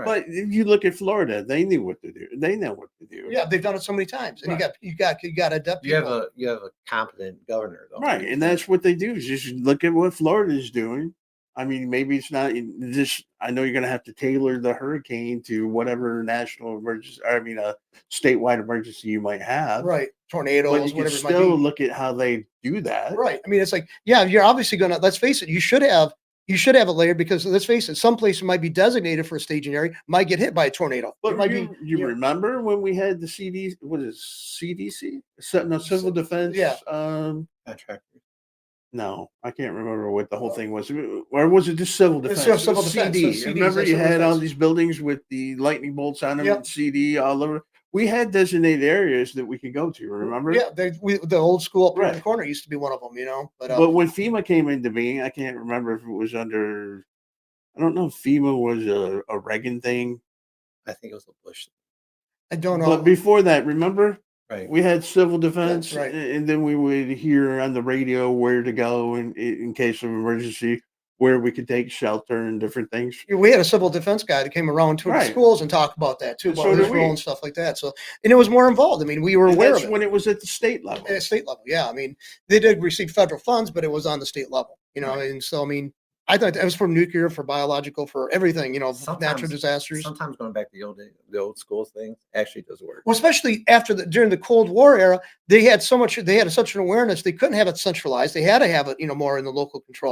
Right. But if you look at Florida, they knew what to do. They know what to do. Yeah, they've done it so many times, and Right. you got to adapt. You have a competent governor, though. Right, and that's what they do. Is just look at what Florida is doing. I mean, maybe it's not this. I know you're going to have to tailor the hurricane to whatever national emergency. I mean, a statewide emergency you might have. Right, But tornadoes, you can whatever it might still be. look at how they do that. Right. I mean, it's like, yeah, you're obviously gonna. Let's face it. You should have it layered because let's face it. Some places might be designated for a staging area, might get hit by a tornado. It But might you be. remember when we had the CD? What is CDC? No, Civil Defense. Yeah. Contractor. No, I can't remember what the whole thing was. Or was it just civil It's defense? just It was civil defense. CD. So CDs, Remember that's you civil had all defense. these buildings with the lightning bolts on them Yep. and CD all over. We had designated areas that we could go to, remember? Yeah, the old school up here in the Right. corner used to be one of them, you know. But when FEMA came into being, I can't remember if it was under, I don't know if FEMA was a Reagan thing. I think it was a Bush. I don't know. But before that, remember? Right. We had civil defense, That's right. and then we would hear on the radio where to go in case of emergency, where we could take shelter and different things. We had a civil defense guy that came around to the Right. schools and talked about that too, And about so his did we. role and stuff like that. So, and it was more involved. I mean, we were And aware that's of it when it was at the state level. at state level. Yeah, I mean, they did receive federal funds, but it was on the state level, you know. Right. And so, I mean, I thought it was for nuclear, for biological, for everything, you know, natural Sometimes- disasters. Sometimes going back to the old school thing actually does work. Well, especially during the Cold War era, they had such an awareness. They couldn't have it centralized. They had to have it, you know, more in the local control.